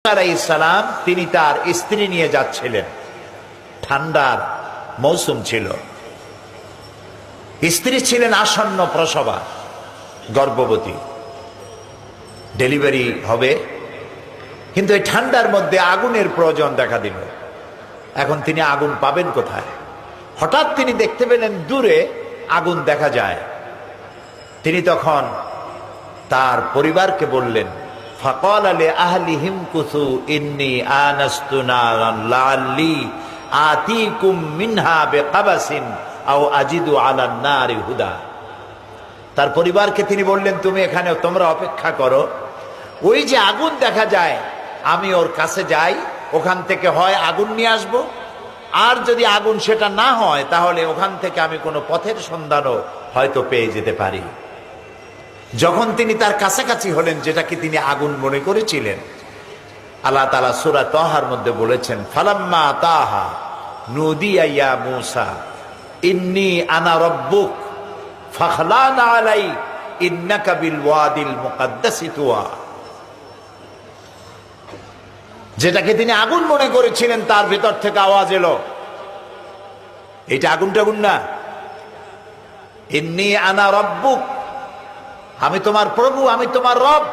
আলাইহিস সালাম তিনি তার স্ত্রী নিয়ে যাচ্ছিলেন, ঠান্ডার মৌসুম ছিল, স্ত্রী ছিলেন আসন্ন প্রসবা, গর্ভবতী, ডেলিভারি হবে, কিন্তু এই ঠান্ডার মধ্যে আগুনের প্রয়োজন দেখা দিল। এখন তিনি আগুন পাবেন কোথায়? হঠাৎ তিনি দেখতে পেলেন দূরে আগুন দেখা যায়। তিনি তখন তার পরিবারকে বললেন, ফাকাল লিআহলিহিম কুসু ইন্নী আনাস্তু নারান লাআল্লি আতিকুম মিনহা বিকাবাসিন আও আজিদু আলান নারি হুদা। তার পরিবারকে তিনি বললেন, তুমি এখানে তোমরা অপেক্ষা করো, ওই যে আগুন দেখা যায় আমি ওর কাছে যাই, ওখান থেকে হয় আগুন নিয়ে আসব, আর যদি আগুন সেটা না হয় তাহলে ওখান থেকে আমি কোনো পথের সন্ধানও হয়তো পেয়ে যেতে পারি। যখন তিনি তার কাছাকাছি হলেন, যেটাকে তিনি আগুন মনে করেছিলেন, আল্লাহ তাআলা সূরা তাহার মধ্যে বলেছেন, ফালাম্মা তাহা নুদিয়া ইয়া মূসা ইন্নী আনা রাব্বুক ফাখলানা আলাই ইন্নাকা বিল ওয়াদিল মুকাদ্দাসি তুয়া। যেটাকে তিনি আগুন মনে করেছিলেন তার ভেতর থেকে আওয়াজ এলো, এটা আগুন টাগুন না, ইন্নী আনা রাব্বুক, আমি তোমার প্রভু, আমি তোমার রব।